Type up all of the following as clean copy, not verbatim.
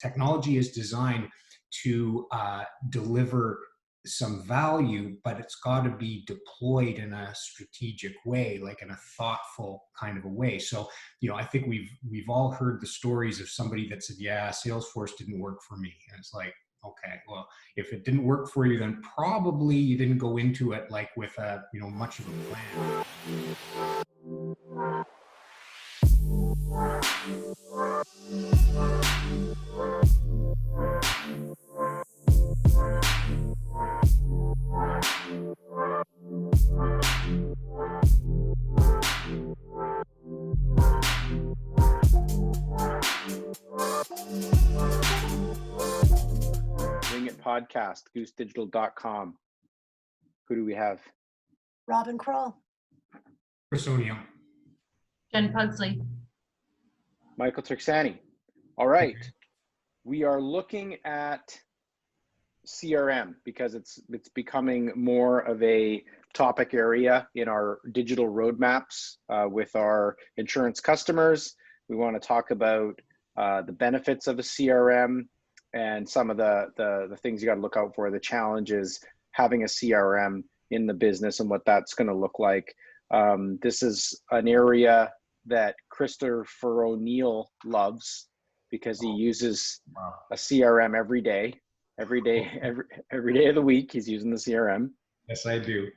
technology is designed to deliver some value, but it's got to be deployed in a strategic way, like in a thoughtful kind of a way. So, I think we've all heard the stories of somebody that said, yeah, Salesforce didn't work for me. And it's like, okay, well, if it didn't work for you, then probably you didn't go into it like with a, much of a plan. Podcast, goosedigital.com. Who do we have? Robin Kroll. Chris O'Neill. Jen Pugsley. Michael Turksani. All right. We are looking at CRM because it's becoming more of a topic area in our digital roadmaps with our insurance customers. We want to talk about the benefits of a CRM and some of the things you got to look out for, the challenges having a CRM in the business and what that's going to look like. This is an area that Christopher O'Neill loves because he uses a CRM every day of the week. He's using the CRM. Yes, I do.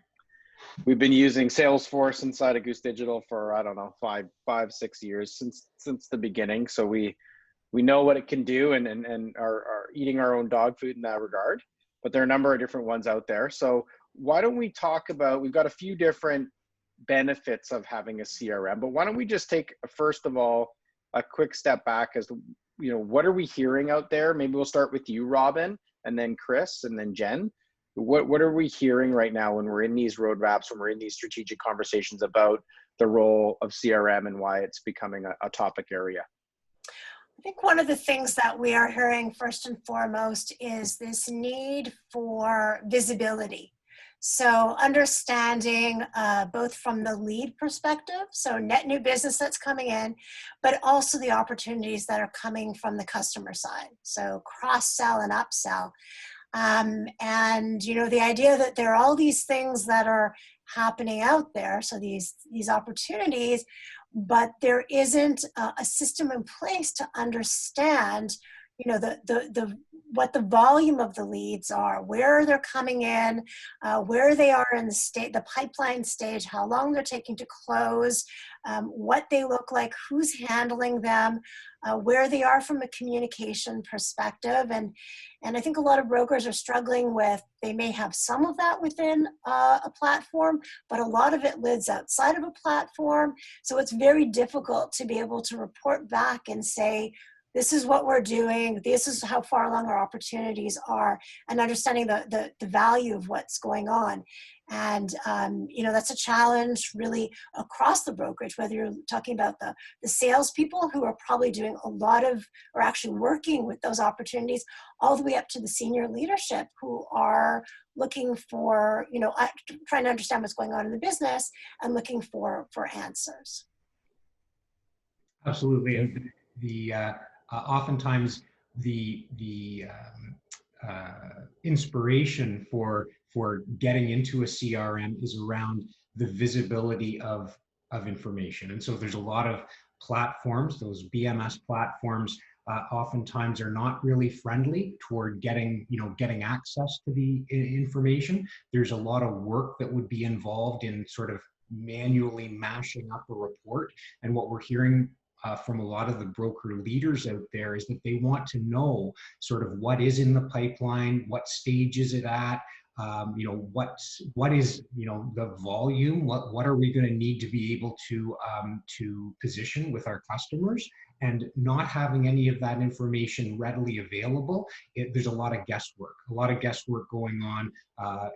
We've been using Salesforce inside of Goose Digital for, I don't know, 5-6 years since the beginning. So we know what it can do and are eating our own dog food in that regard, but there are a number of different ones out there. So why don't we talk about, we've got a few different benefits of having a CRM, but why don't we just take, first of all, a quick step back as to, what are we hearing out there? Maybe we'll start with you, Robin, and then Chris, and then Jen. What are we hearing right now when we're in these roadmaps, when we're in these strategic conversations about the role of CRM and why it's becoming a topic area? I think one of the things that we are hearing first and foremost is this need for visibility. So understanding both from the lead perspective, so net new business that's coming in, but also the opportunities that are coming from the customer side. So cross-sell and upsell. And, the idea that there are all these things that are happening out there, so these opportunities, but there isn't a system in place to understand, what the volume of the leads are, where they're coming in, where they are in the pipeline stage, how long they're taking to close, what they look like, who's handling them, where they are from a communication perspective. And I think a lot of brokers are struggling with, they may have some of that within a platform, but a lot of it lives outside of a platform. So it's very difficult to be able to report back and say, this is what we're doing, this is how far along our opportunities are, and understanding the value of what's going on. And, that's a challenge really across the brokerage, whether you're talking about the salespeople who are probably doing a lot of, or actually working with those opportunities, all the way up to the senior leadership who are looking for, trying to understand what's going on in the business and looking for answers. Absolutely. And oftentimes the inspiration for getting into a CRM is around the visibility of information. And so there's a lot of platforms, those BMS platforms, oftentimes are not really friendly toward getting access to the information. There's a lot of work that would be involved in sort of manually mashing up a report. And what we're hearing from a lot of the broker leaders out there is that they want to know sort of what is in the pipeline, what stage is it at, what is the volume, what are we going to need to be able to position with our customers, and not having any of that information readily available. There's a lot of guesswork going on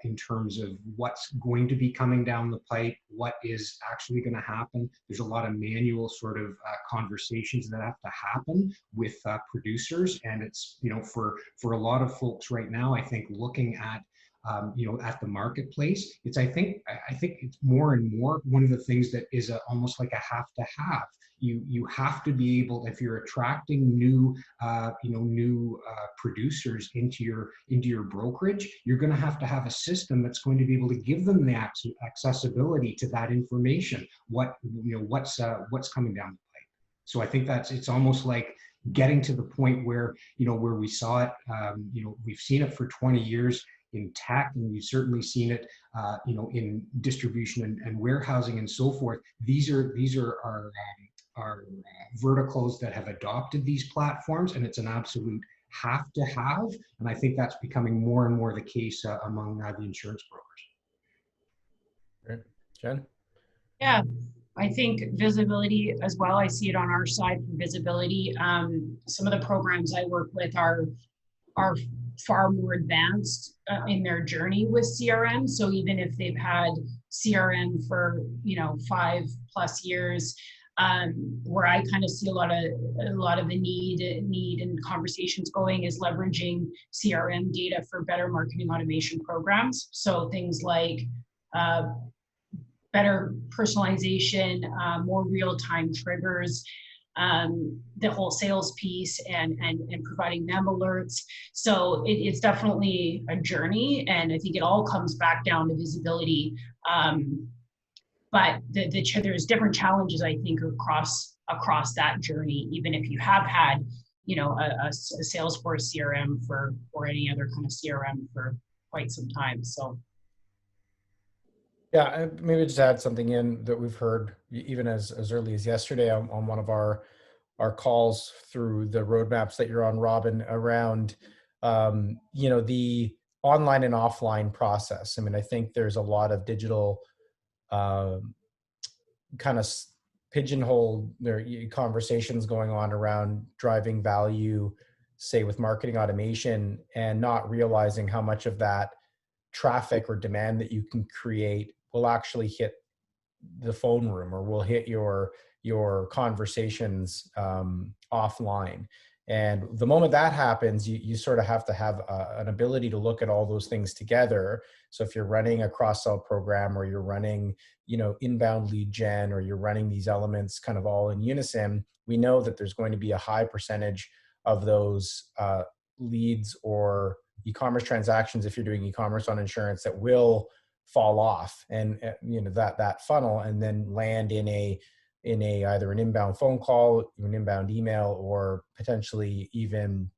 in terms of what's going to be coming down the pipe, what is actually going to happen. There's a lot of manual sort of conversations that have to happen with producers, and it's for a lot of folks right now, I think looking at at the marketplace. I think it's more and more one of the things that is almost like a have to have. You have to be able, if you're attracting new producers into your brokerage, you're going to have a system that's going to be able to give them the accessibility to that information. What's coming down the pipe. So I think it's almost like getting to the point where we saw it. We've seen it for 20 years in tech, and we've certainly seen it in distribution and warehousing and so forth. These are our verticals that have adopted these platforms, and it's an absolute have to have. And I think that's becoming more and more the case among the insurance brokers. Great. Jen? Yeah, I think visibility as well. I see it on our side for visibility. Some of the programs I work with are far more advanced in their journey with CRM. So even if they've had CRM for 5+ years, where I kind of see a lot of the need and conversations going is leveraging CRM data for better marketing automation programs. So things like better personalization, more real-time triggers, the whole sales piece and providing them alerts. So it's definitely a journey, and I think it all comes back down to visibility. But there's different challenges, I think, across that journey, even if you have had, a Salesforce CRM or any other kind of CRM for quite some time. So. Yeah, maybe just add something in that we've heard even as early as yesterday on one of our calls through the roadmaps that you're on, Robin, around, the online and offline process. I mean, I think there's a lot of digital kind of pigeonhole their conversations going on around driving value, say with marketing automation, and not realizing how much of that traffic or demand that you can create will actually hit the phone room or will hit your conversations offline. And the moment that happens, you sort of have to have an ability to look at all those things together. So if you're running a cross-sell program, or you're running, inbound lead gen, or you're running these elements kind of all in unison, we know that there's going to be a high percentage of those leads or e-commerce transactions, if you're doing e-commerce on insurance, that will fall off and that funnel, and then land in either an inbound phone call, an inbound email, or potentially even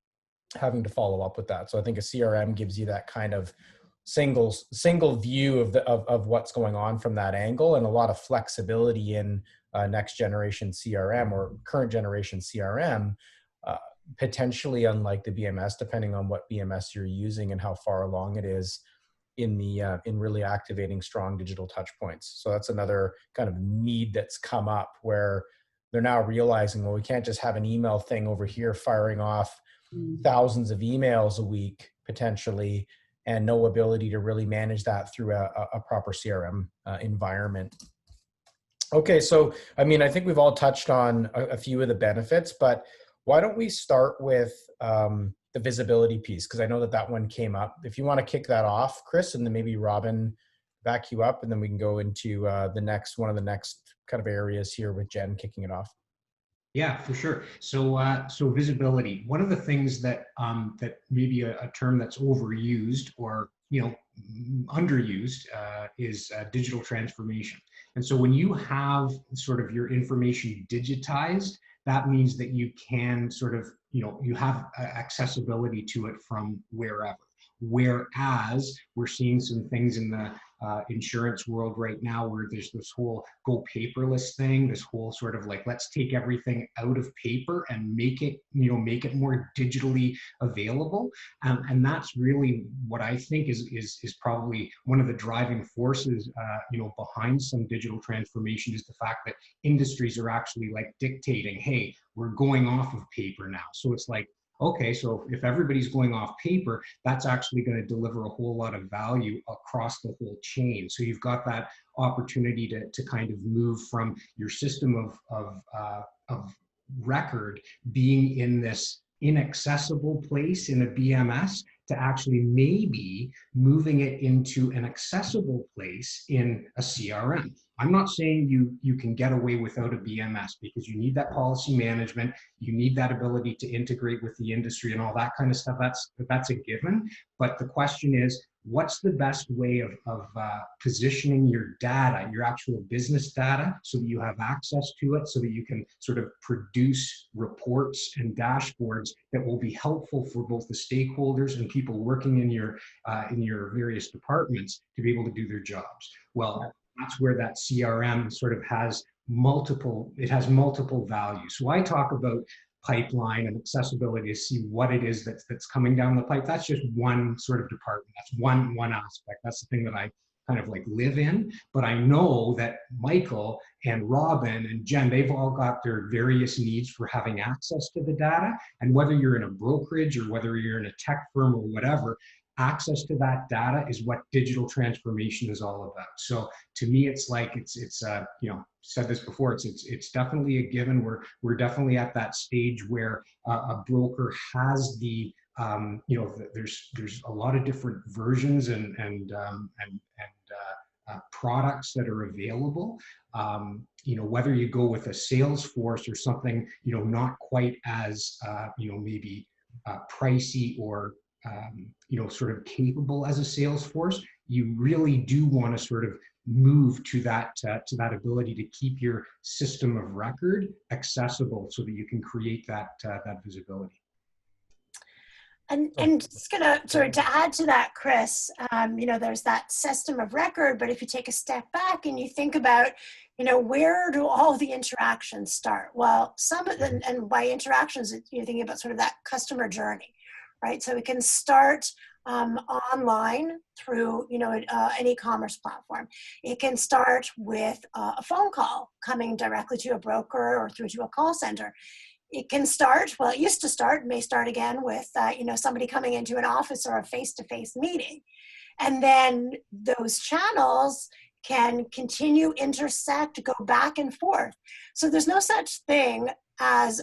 having to follow up with that. So I think a CRM gives you that kind of single view of what's going on from that angle, and a lot of flexibility in next generation CRM or current generation CRM, potentially unlike the BMS, depending on what BMS you're using and how far along it is in really activating strong digital touch points. So that's another kind of need that's come up, where they're now realizing, well, we can't just have an email thing over here firing off thousands of emails a week potentially, and no ability to really manage that through a proper CRM environment. Okay, so I mean, I think we've all touched on a few of the benefits, but why don't we start with the visibility piece? Because I know that one came up. If you want to kick that off, Chris, and then maybe Robin back you up, and then we can go into one of the next kind of areas here with Jen kicking it off. Yeah, for sure. So visibility. One of the things that maybe a term that's overused or underused is digital transformation. And so when you have sort of your information digitized, that means that you can sort of you have accessibility to it from wherever. Whereas we're seeing some things in the insurance world right now where there's this whole go paperless thing, this whole sort of like, let's take everything out of paper and make it more digitally available. And that's really what I think is probably one of the driving forces, behind some digital transformation, is the fact that industries are actually like dictating, hey, we're going off of paper now. So it's like, okay, so if everybody's going off paper, that's actually going to deliver a whole lot of value across the whole chain. So you've got that opportunity to kind of move from your system of record being in this inaccessible place in a BMS to actually maybe moving it into an accessible place in a CRM. I'm not saying you can get away without a BMS, because you need that policy management, you need that ability to integrate with the industry and all that kind of stuff. That's a given. But the question is, what's the best way of positioning your data, your actual business data, so that you have access to it, so that you can sort of produce reports and dashboards that will be helpful for both the stakeholders and people working in your various departments to be able to do their jobs. Well, that's where that CRM sort of has multiple values. So I talk about pipeline and accessibility to see what it is that's coming down the pipe. That's just one sort of department. That's one aspect. That's the thing that I kind of like live in. But I know that Michael and Robin and Jen, they've all got their various needs for having access to the data. And whether you're in a brokerage or whether you're in a tech firm or whatever, access to that data is what digital transformation is all about. So to me, it's like it's you know, said this before, it's definitely a given. We're definitely at that stage where a broker has the you know, there's a lot of different versions and products that are available. You know, whether you go with a Salesforce or something, you know, not quite as you know, maybe pricey or you know, sort of capable as a Salesforce, you really do want to sort of move to that ability to keep your system of record accessible, so that you can create that visibility. And just gonna sort of to add to that, Chris, you know, there's that system of record, but if you take a step back and you think about, you know, where do all the interactions start? Well, some of them, and by interactions, you're thinking about sort of that customer journey, right? So it can start online through, you know, an e-commerce platform. It can start with a phone call coming directly to a broker or through to a call center. It can start, well, it used to start, may start again with, you know, somebody coming into an office or a face-to-face meeting. And then those channels can continue, intersect, go back and forth. So there's no such thing as,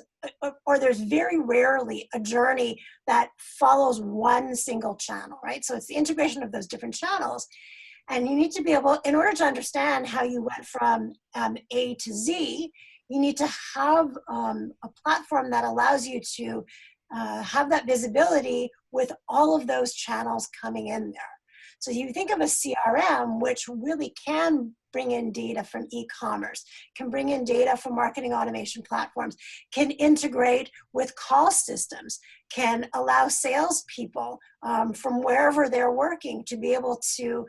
or there's very rarely a journey that follows one single channel, right? So it's the integration of those different channels. And you need to be able, in order to understand how you went from A to Z, you need to have a platform that allows you to have that visibility with all of those channels coming in there. So you think of a CRM, which really can bring in data from e-commerce, can bring in data from marketing automation platforms, can integrate with call systems, can allow salespeople from wherever they're working to be able to,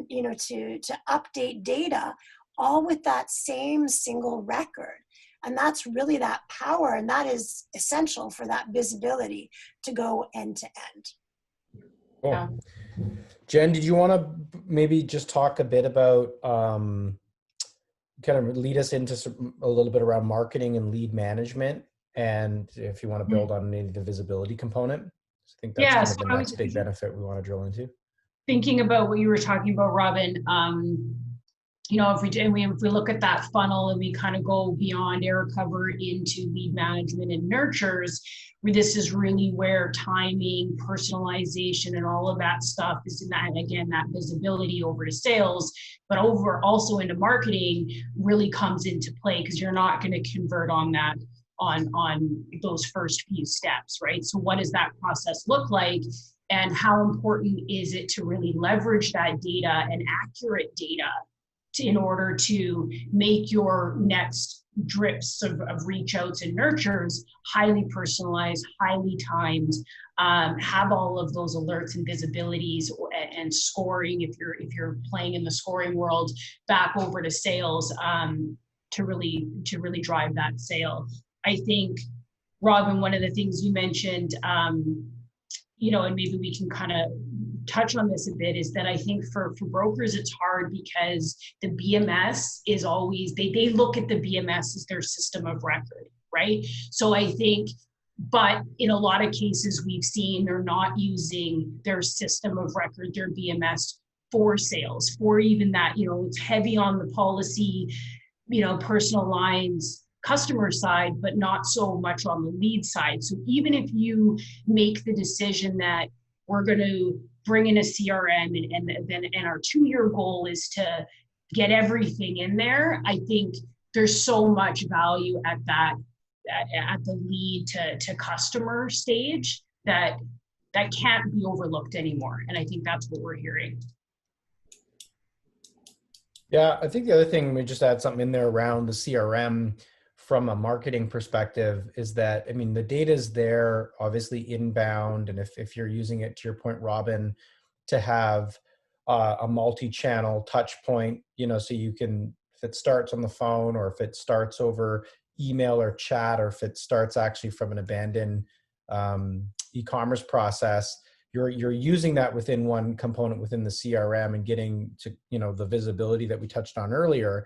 you know, to update data, all with that same single record. And that's really that power, and that is essential for that visibility to go end to end. Cool. Yeah. Jen, did you want to maybe just talk a bit about, kind of lead us into a little bit around marketing and lead management, and if you want to build on maybe the visibility component? I think that's kind of the next big benefit we want to drill into. Thinking about what you were talking about, Robin, you know, if we look at that funnel and we kind of go beyond error cover into lead management and nurtures, where this is really where timing, personalization, and all of that stuff is in that, and again, that visibility over to sales, but over also into marketing really comes into play, because you're not going to convert on that on those first few steps, right? So what does that process look like? And how important is it to really leverage that data and accurate data in order to make your next drips of reach outs and nurtures highly personalized, highly timed, have all of those alerts and visibilities and scoring, if you're playing in the scoring world, back over to sales to really drive that sale. I think, Robin, one of the things you mentioned, you know, and maybe we can kind of touch on this a bit, is that I think for brokers, it's hard because the BMS is always, they look at the BMS as their system of record, right? So I think, but in a lot of cases we've seen they're not using their system of record, their BMS, for sales, for even that, you know, it's heavy on the policy, you know, personal lines, customer side, but not so much on the lead side. So even if you make the decision that we're going to bring in a CRM and our 2-year goal is to get everything in there. I think there's so much value at that, at the lead to customer stage that can't be overlooked anymore. And I think that's what we're hearing. Yeah, I think the other thing, we just add something in there around the CRM from a marketing perspective is that, I mean, the data is there, obviously inbound. And if you're using it, to your point, Robin, to have a multi-channel touch point, you know, so you can, if it starts on the phone or if it starts over email or chat, or if it starts actually from an abandoned e-commerce process, you're using that within one component within the CRM and getting to, you know, the visibility that we touched on earlier.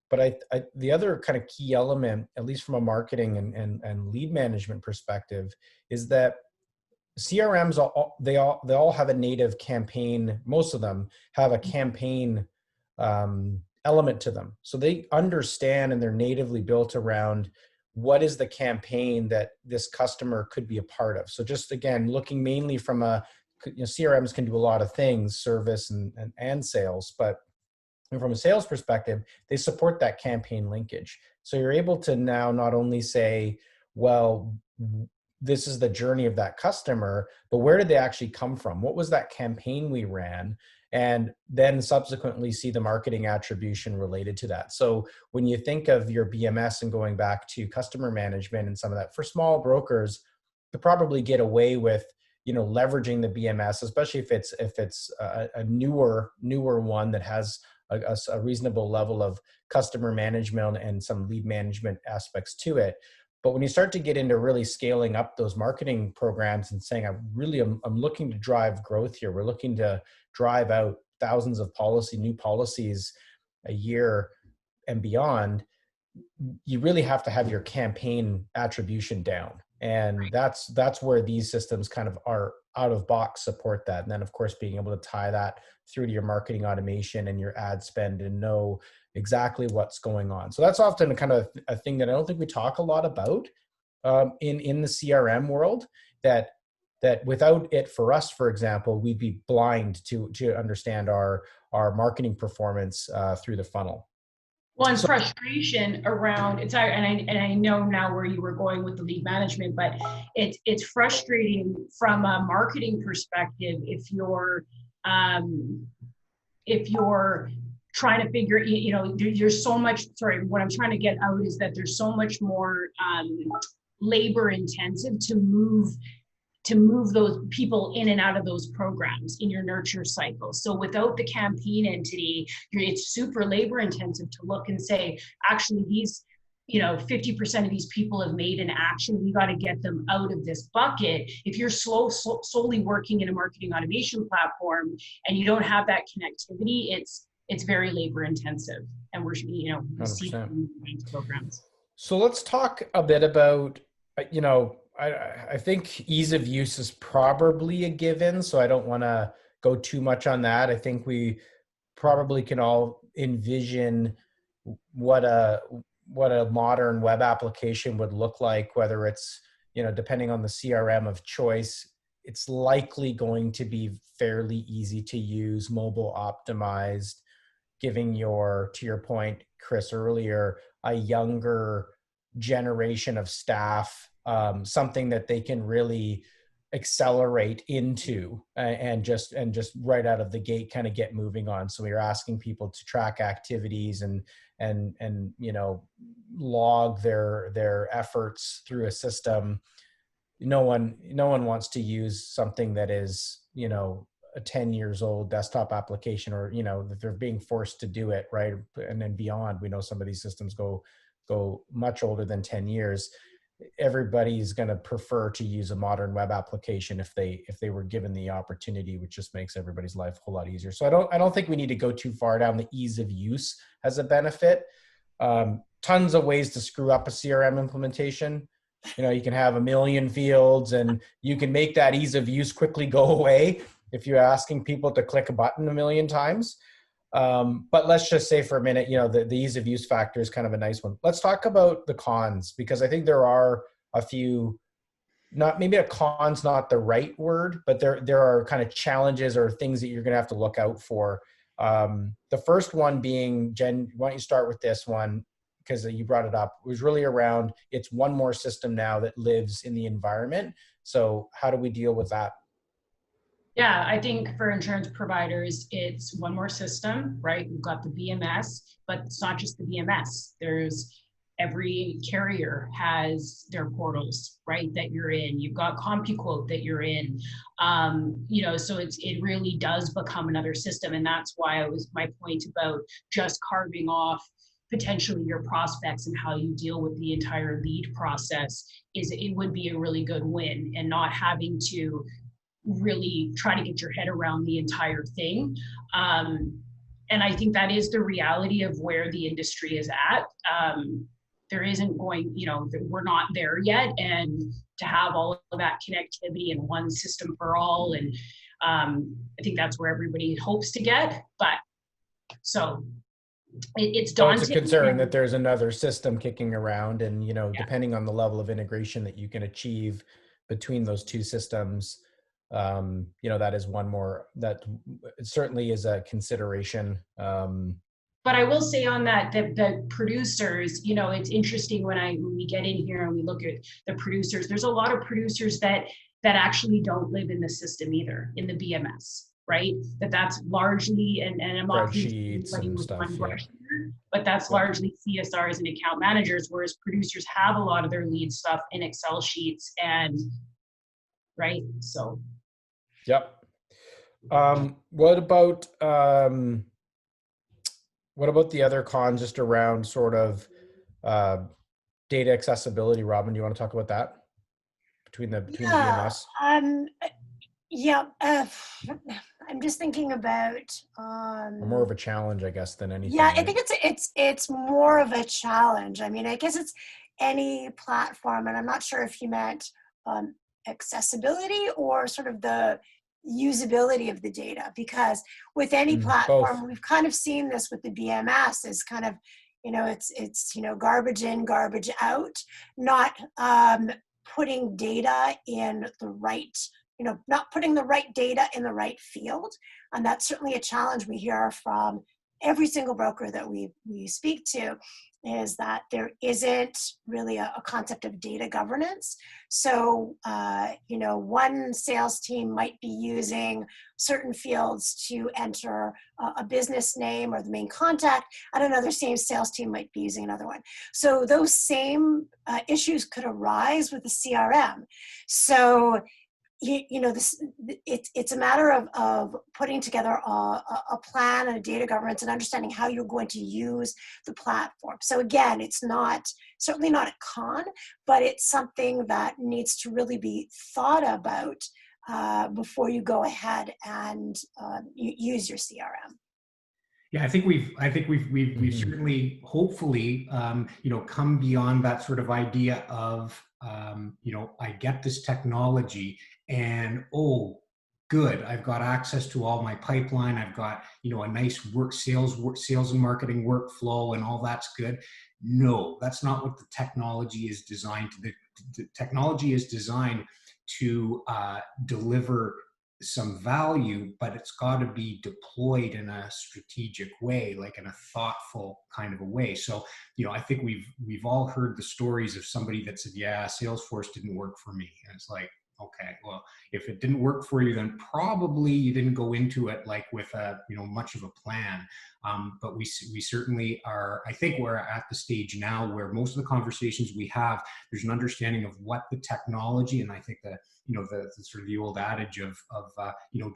But the other kind of key element, at least from a marketing and lead management perspective, is that CRMs, they all have a native campaign. Most of them have a campaign element to them. So they understand, and they're natively built around what is the campaign that this customer could be a part of. So just again, looking mainly from CRMs can do a lot of things, service and sales, but from a sales perspective, they support that campaign linkage. So you're able to now not only say, well, this is the journey of that customer, but where did they actually come from? What was that campaign we ran? And then subsequently see the marketing attribution related to that. So when you think of your BMS and going back to customer management and some of that, for small brokers to probably get away with, you know, leveraging the BMS, especially if it's a newer one that has a reasonable level of customer management and some lead management aspects to it. But when you start to get into really scaling up those marketing programs and saying, I'm looking to drive growth here. We're looking to drive out thousands of new policies a year and beyond. You really have to have your campaign attribution down. And that's where these systems kind of are out of box support that. And then of course, being able to tie that through to your marketing automation and your ad spend and know exactly what's going on. So that's often a kind of a thing that I don't think we talk a lot about in the CRM world, that without it, for us, for example, we'd be blind to understand our marketing performance through the funnel. Well, and frustration around and I know now where you were going with the lead management, but it's frustrating from a marketing perspective if you're trying to figure, you know, there's so much. Sorry, what I'm trying to get out is that there's so much more labor intensive to move those people in and out of those programs in your nurture cycle. So without the campaign entity, it's super labor intensive to look and say, actually, these, you know, 50% of these people have made an action. We got to get them out of this bucket. If you're solely working in a marketing automation platform and you don't have that connectivity, it's very labor intensive. And we're, you know, we see these programs. So let's talk a bit about, you know, I think ease of use is probably a given, so I don't want to go too much on that. I think we probably can all envision what a modern web application would look like, whether it's, you know, depending on the CRM of choice, it's likely going to be fairly easy to use, mobile optimized, giving to your point, Chris, earlier, a younger generation of staff something that they can really accelerate into and just right out of the gate kind of get moving on. So we're asking people to track activities and you know, log their efforts through a system. No one wants to use something that is, you know, a 10 years old desktop application, or, you know, that they're being forced to do it, right? And then beyond, we know some of these systems go much older than 10 years. Everybody's going to prefer to use a modern web application if they were given the opportunity, which just makes everybody's life a whole lot easier. So I don't think we need to go too far down the ease of use as a benefit. Tons of ways to screw up a CRM implementation. You know, you can have 1 million fields and you can make that ease of use quickly go away if you're asking people to click a button 1 million times. But let's just say for a minute, you know, the ease of use factor is kind of a nice one. Let's talk about the cons, because I think there are a few not, maybe a con's not the right word, but there are kind of challenges or things that you're going to have to look out for. The first one being, Jen, why don't you start with this one? Because you brought it up. It was really around, it's one more system now that lives in the environment. So how do we deal with that? Yeah, I think for insurance providers, it's one more system, right? We've got the BMS, but it's not just the BMS. There's every carrier has their portals, right? That you're in. You've got CompuQuote that you're in. So it really does become another system, and that's why it was my point about just carving off potentially your prospects and how you deal with the entire lead process. Is it would be a really good win, and not having to really try to get your head around the entire thing. And I think that is the reality of where the industry is at. There isn't going, we're not there yet. And to have all of that connectivity in one system for all. And I think that's where everybody hopes to get. But so it's daunting. So it's a concern that there's another system kicking around, and, Yeah. depending on the level of integration that you can achieve between those two systems, that is one more, that certainly is a consideration. But I will say on that, the producers, it's interesting when we get in here and we look at the producers, there's a lot of producers that actually don't live in the system either, in the BMS, right? That's largely, and I'm not Spreadsheets and stuff, yeah. But that's largely CSRs and account managers, whereas producers have a lot of their lead stuff in Excel sheets and, right? So. Yep. What about the other cons just around sort of data accessibility? Robin, do you want to talk about that between the BMS? I'm just thinking about Or more of a challenge, I guess, than anything. Yeah, right? I think it's more of a challenge. I mean, I guess it's any platform, and I'm not sure if you meant accessibility or sort of the usability of the data, because with any platform, both. we've kind of seen this with the BMS is kind of, it's garbage in, garbage out, not putting data in the right, not putting the right data in the right field. And that's certainly a challenge we hear from every single broker that we speak to, is that there isn't really a concept of data governance. So, one sales team might be using certain fields to enter a business name or the main contact, and another sales team might be using another one. So those same issues could arise with the CRM. So, it's a matter of putting together a plan and a data governance and understanding how you're going to use the platform. So again, it's certainly not a con, but it's something that needs to really be thought about before you go ahead and use your CRM. Yeah, I think we've certainly, hopefully, come beyond that sort of idea of, I get this technology and, oh, good, I've got access to all my pipeline. I've got, a nice sales and marketing workflow, and all that's good. No, that's not what the technology is designed to do. The technology is designed to deliver some value, but it's got to be deployed in a strategic way, like in a thoughtful kind of a way. So, I think we've all heard the stories of somebody that said, yeah, Salesforce didn't work for me. And it's like, okay, well, if it didn't work for you, then probably you didn't go into it like with much of a plan. But we certainly are. I think we're at the stage now where most of the conversations we have, there's an understanding of what the technology, and I think that the sort of the old adage of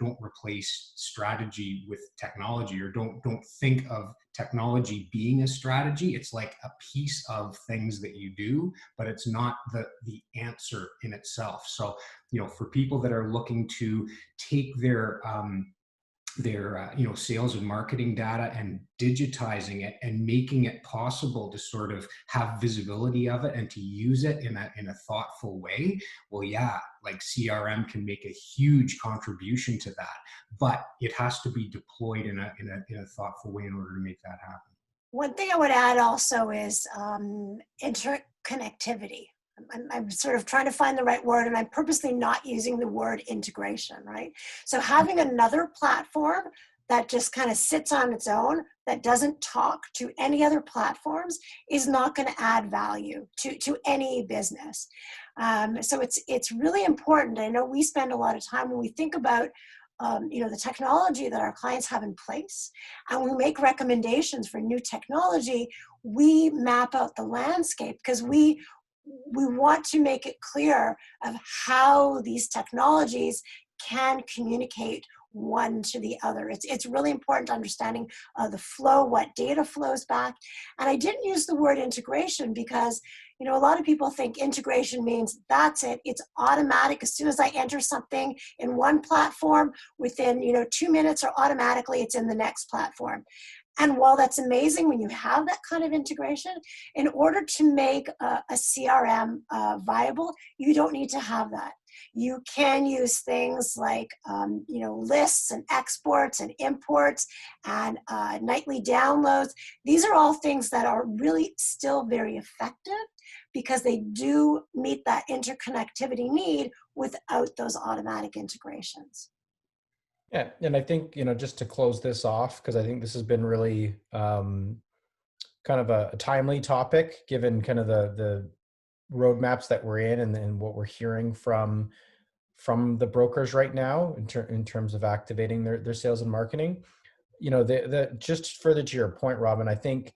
don't replace strategy with technology, or don't think of technology being a strategy. It's like a piece of things that you do, but it's not the answer in itself. So, for people that are looking to take their sales and marketing data and digitizing it and making it possible to sort of have visibility of it and to use it in a thoughtful way, well, yeah, like CRM can make a huge contribution to that, but it has to be deployed in a thoughtful way in order to make that happen. One thing I would add also is interconnectivity. I'm sort of trying to find the right word, and I'm purposely not using the word integration, right? So having another platform that just kind of sits on its own, that doesn't talk to any other platforms, is not going to add value to any business. So it's really important. I know we spend a lot of time when we think about the technology that our clients have in place, and we make recommendations for new technology. We map out the landscape because we want to make it clear of how these technologies can communicate one to the other. It's really important understanding the flow, what data flows back. And I didn't use the word integration because, a lot of people think integration means that's it. It's automatic. As soon as I enter something in one platform, within 2 minutes or automatically it's in the next platform. And while that's amazing when you have that kind of integration, in order to make a CRM viable, you don't need to have that. You can use things like, lists and exports and imports and nightly downloads. These are all things that are really still very effective because they do meet that interconnectivity need without those automatic integrations. Yeah, and I think, just to close this off, because I think this has been really kind of a timely topic, given kind of the roadmaps that we're in and what we're hearing from the brokers right now in terms of activating their sales and marketing. Just further to your point, Robin, I think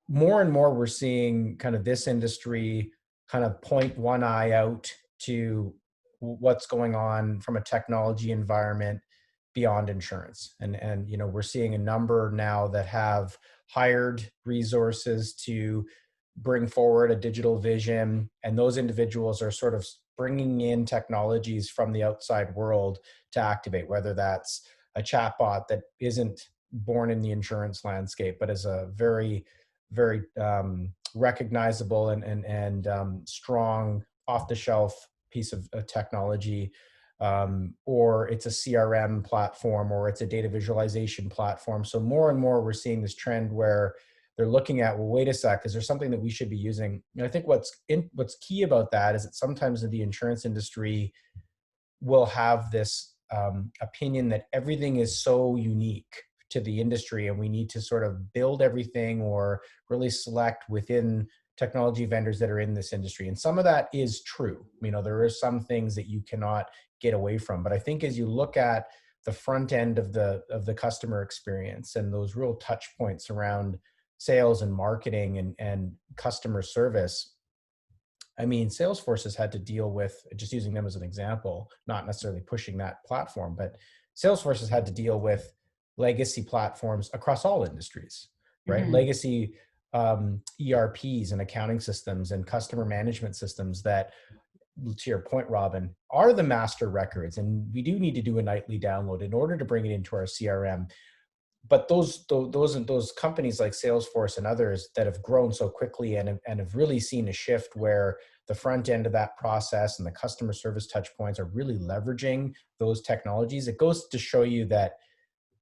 more and more we're seeing kind of this industry kind of point one eye out to what's going on from a technology environment beyond insurance. And we're seeing a number now that have hired resources to bring forward a digital vision. And those individuals are sort of bringing in technologies from the outside world to activate, whether that's a chatbot that isn't born in the insurance landscape, but is a very, very recognizable and strong off-the-shelf piece of technology, or it's a CRM platform, or it's a data visualization platform. So more and more we're seeing this trend where they're looking at, well, wait a sec, is there something that we should be using? And I think what's key about that is that sometimes the insurance industry will have this opinion that everything is so unique to the industry and we need to sort of build everything or really select within technology vendors that are in this industry. And some of that is true. There are some things that you cannot get away from. But I think as you look at the front end of the customer experience and those real touch points around sales and marketing and customer service, Salesforce has had to deal with, just using them as an example, not necessarily pushing that platform, but Salesforce has had to deal with legacy platforms across all industries, right? Mm-hmm. Legacy ERPs and accounting systems and customer management systems that, to your point, Robin, are the master records. And we do need to do a nightly download in order to bring it into our CRM. But those companies like Salesforce and others that have grown so quickly and have really seen a shift where the front end of that process and the customer service touch points are really leveraging those technologies, it goes to show you that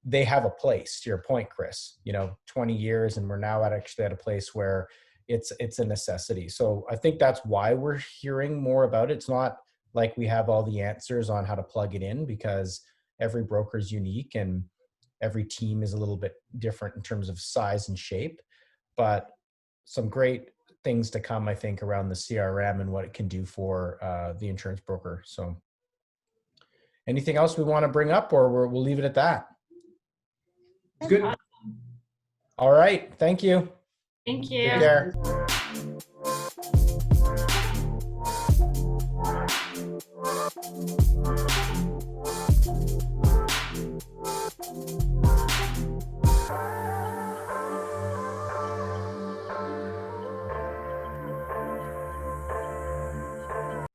they have a place, to your point, Chris, 20 years, and we're now actually at a place where it's a necessity. So I think that's why we're hearing more about it. It's not like we have all the answers on how to plug it in, because every broker is unique and every team is a little bit different in terms of size and shape, but some great things to come, I think, around the CRM and what it can do for the insurance broker. So anything else we want to bring up, or we'll leave it at that? Good. All right. Thank you. Thank you. Take care.